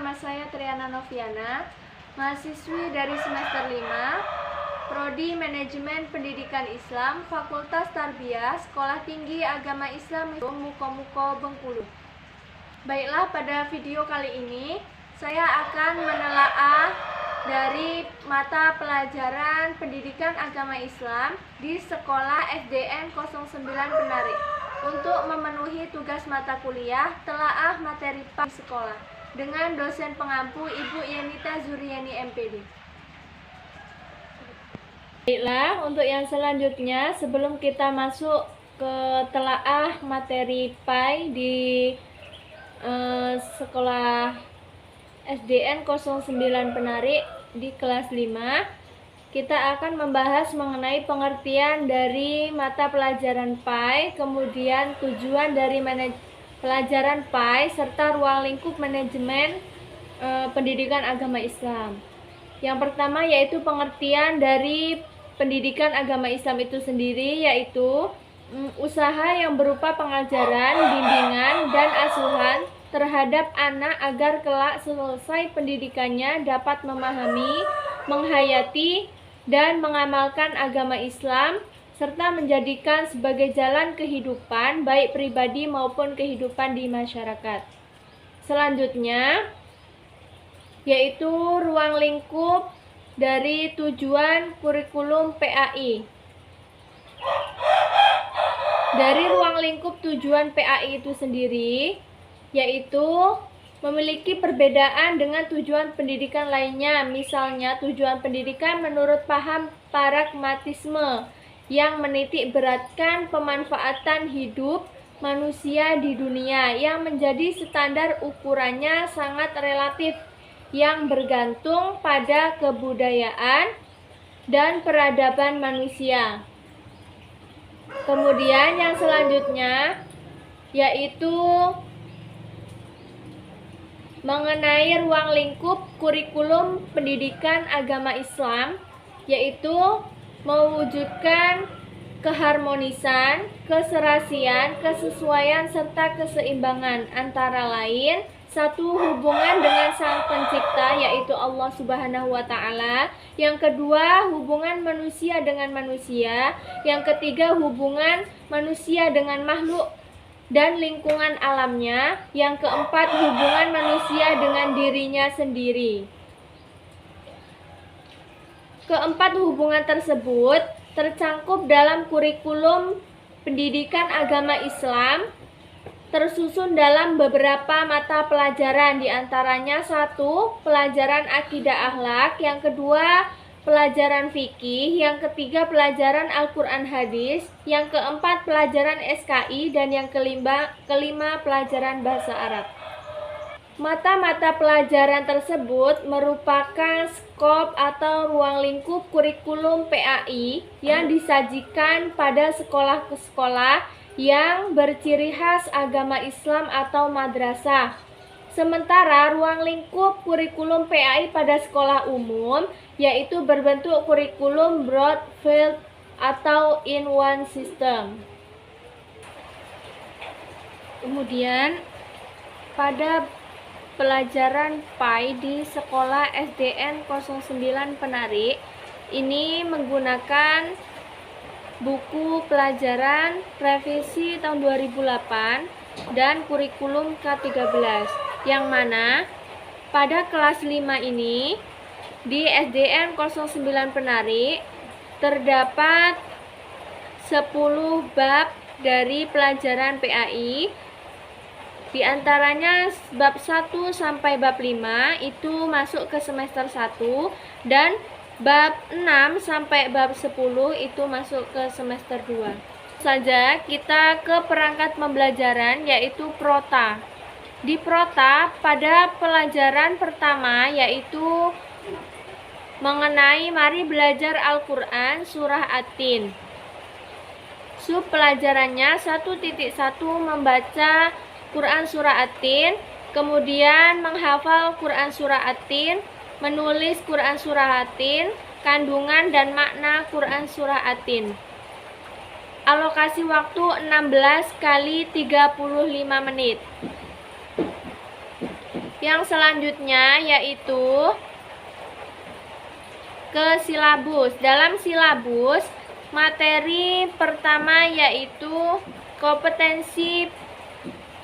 nama saya Triana Noviana, mahasiswi dari semester 5, Prodi Manajemen Pendidikan Islam, Fakultas Tarbiyah, Sekolah Tinggi Agama Islam Muko Bengkulu. Baiklah, pada video kali ini saya akan menelaah dari mata pelajaran Pendidikan Agama Islam di Sekolah SDN 09 Penari. Untuk memenuhi tugas mata kuliah, telaah materi di sekolah dengan dosen pengampu Ibu Yenita Zuriani MPD. Baiklah, untuk yang selanjutnya, sebelum kita masuk ke telaah materi PAI di sekolah SDN 09 Penari di kelas 5, kita akan membahas mengenai pengertian dari mata pelajaran PAI, kemudian tujuan dari pelajaran PAI, serta ruang lingkup manajemen pendidikan agama Islam. Yang pertama yaitu pengertian dari pendidikan agama Islam itu sendiri, yaitu usaha yang berupa pengajaran, bimbingan, dan asuhan terhadap anak agar kelak selesai pendidikannya dapat memahami, menghayati, dan mengamalkan agama Islam serta menjadikan sebagai jalan kehidupan baik pribadi maupun kehidupan di masyarakat. Selanjutnya yaitu ruang lingkup dari tujuan kurikulum PAI. Dari ruang lingkup tujuan PAI itu sendiri yaitu memiliki perbedaan dengan tujuan pendidikan lainnya. Misalnya, tujuan pendidikan menurut paham pragmatisme yang menitik beratkan pemanfaatan hidup manusia di dunia, yang menjadi standar ukurannya sangat relatif, yang bergantung pada kebudayaan dan peradaban manusia. Kemudian yang selanjutnya yaitu mengenai ruang lingkup kurikulum pendidikan agama Islam, yaitu mewujudkan keharmonisan, keserasian, kesesuaian, serta keseimbangan antara lain satu, hubungan dengan Sang Pencipta yaitu Allah Subhanahu wa Ta'ala. Yang kedua, hubungan manusia dengan manusia. Yang ketiga, hubungan manusia dengan makhluk dan lingkungan alamnya. Yang keempat, hubungan manusia dengan dirinya sendiri. Keempat hubungan tersebut tercangkup dalam kurikulum pendidikan agama Islam, tersusun dalam beberapa mata pelajaran, diantaranya satu, pelajaran akidah akhlak, yang kedua, pelajaran fikih, yang ketiga, pelajaran Al-Quran hadis, yang keempat, pelajaran SKI, dan yang kelima, pelajaran bahasa Arab. Mata-mata pelajaran tersebut merupakan skop atau ruang lingkup kurikulum PAI yang disajikan pada sekolah ke sekolah yang berciri khas agama Islam atau madrasah. Sementara ruang lingkup kurikulum PAI pada sekolah umum yaitu berbentuk kurikulum broadfield atau in one system. Kemudian pada pelajaran PAI di sekolah SDN 09 Penari ini menggunakan buku pelajaran revisi tahun 2008 dan kurikulum K13, yang mana pada kelas 5 ini di SDN 09 Penari terdapat 10 bab dari pelajaran PAI. Di antaranya bab 1 sampai bab 5 itu masuk ke semester 1 dan bab 6 sampai bab 10 itu masuk ke semester 2. Saja kita ke perangkat pembelajaran yaitu Prota. Di Prota pada pelajaran pertama yaitu mengenai mari belajar Al-Quran surah At-Tin. Sub pelajarannya 1.1 membaca Quran surah At-Tin, kemudian menghafal Quran surah At-Tin, menulis Quran surah At-Tin, kandungan dan makna Quran surah At-Tin. Alokasi waktu 16 kali 35 menit. Yang selanjutnya yaitu ke silabus. Dalam silabus, materi pertama yaitu kompetensi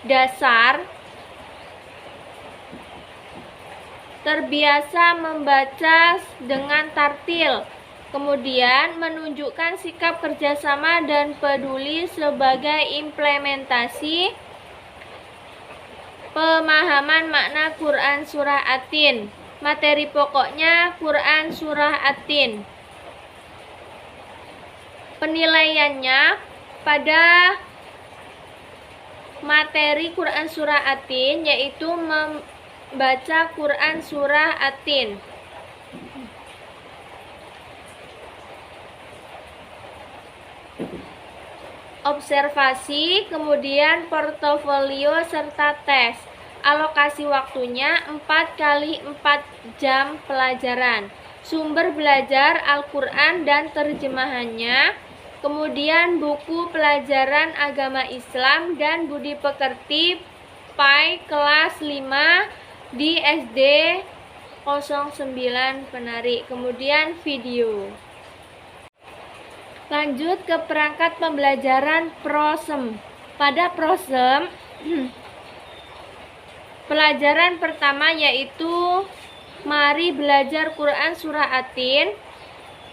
dasar, terbiasa membaca dengan tartil, kemudian menunjukkan sikap kerjasama dan peduli sebagai implementasi pemahaman makna Quran Surah At-Tin. Materi pokoknya Quran Surah At-Tin. Penilaiannya pada materi Quran Surah At-Tin yaitu membaca Quran Surah At-Tin. Observasi, kemudian portofolio serta tes. Alokasi waktunya 4 kali 4 jam pelajaran. Sumber belajar Al-Quran dan terjemahannya, kemudian buku pelajaran agama Islam dan budi pekerti PAI kelas 5 di SD 09 Penari, kemudian video. Lanjut ke perangkat pembelajaran Prosem. Pada Prosem, pelajaran pertama yaitu mari belajar Quran Surah At-Tin.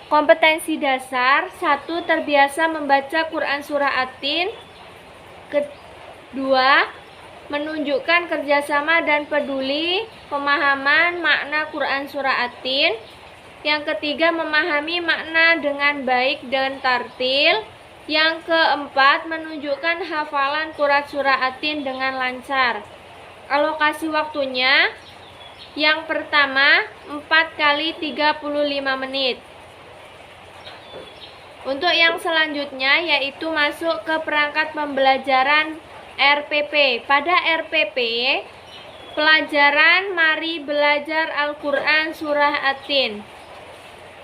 Kompetensi dasar 1. Terbiasa membaca Quran Surah At-Tin. Kedua, menunjukkan kerjasama dan peduli pemahaman makna Quran Surah At-Tin. Yang ketiga, memahami makna dengan baik dan tartil. Yang keempat, menunjukkan hafalan Quran Surah At-Tin dengan lancar. Alokasi waktunya, yang pertama 4 kali 35 menit. Untuk yang selanjutnya yaitu masuk ke perangkat pembelajaran RPP. Pada RPP, pelajaran mari belajar Al-Quran Surah At-Tin.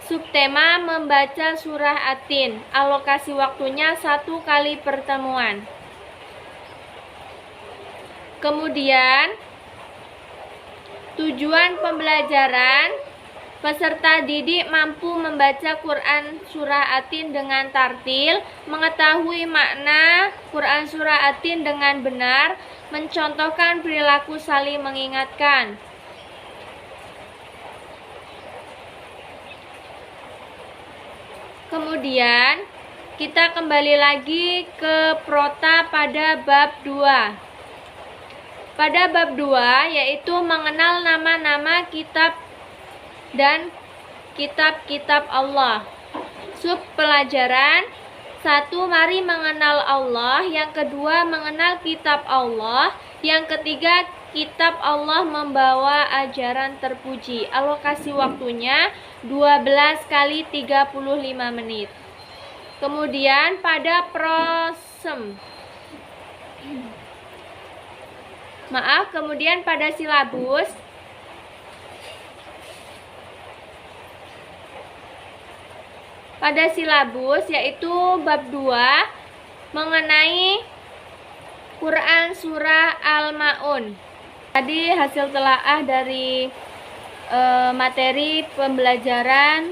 Subtema membaca Surah At-Tin. Alokasi waktunya 1 kali pertemuan. Kemudian tujuan pembelajaran, peserta didik mampu membaca Quran Surah At-Tin dengan tartil, mengetahui makna Quran Surah At-Tin dengan benar, mencontohkan perilaku saling mengingatkan. Kemudian kita kembali lagi ke Prota pada bab 2. Pada bab 2 yaitu mengenal nama-nama kitab dan kitab-kitab Allah. Sub pelajaran 1. Mari mengenal Allah. Yang kedua, mengenal kitab Allah. Yang ketiga, kitab Allah membawa ajaran terpuji. Alokasi waktunya 12 kali 35 menit. Kemudian pada Prosem, kemudian pada silabus, yaitu bab 2 mengenai Quran Surah Al-Ma'un. Tadi hasil telaah dari materi pembelajaran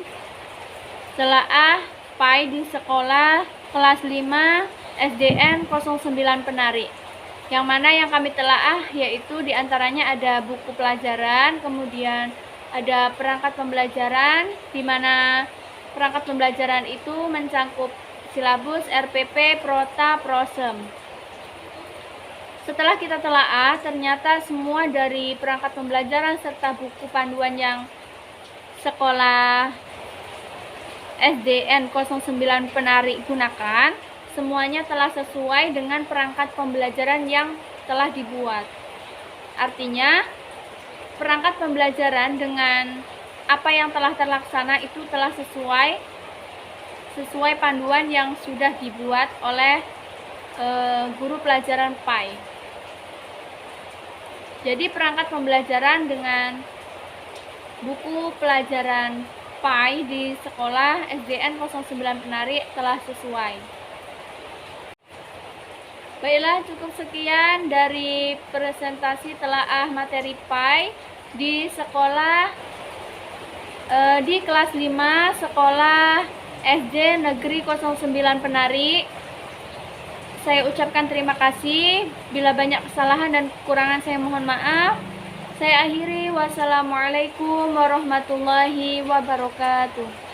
telaah PAI di sekolah kelas 5 SDN 09 Penari. Yang mana yang kami telaah yaitu diantaranya ada buku pelajaran, kemudian ada perangkat pembelajaran, di mana perangkat pembelajaran itu mencangkup silabus, RPP, Prota, Prosem. Setelah kita telaah, ternyata semua dari perangkat pembelajaran serta buku panduan yang sekolah SDN 09 Penari gunakan, semuanya telah sesuai dengan perangkat pembelajaran yang telah dibuat. Artinya, perangkat pembelajaran dengan apa yang telah terlaksana itu telah sesuai panduan yang sudah dibuat oleh guru pelajaran PAI. Jadi perangkat pembelajaran dengan buku pelajaran PAI di sekolah SDN 09 Penari telah sesuai. Baiklah, cukup sekian dari presentasi telaah materi PAI di sekolah di kelas 5 sekolah SD Negeri 09 Penari. Saya ucapkan terima kasih. Bila banyak kesalahan dan kekurangan saya mohon maaf. Saya akhiri. Wassalamualaikum warahmatullahi wabarakatuh.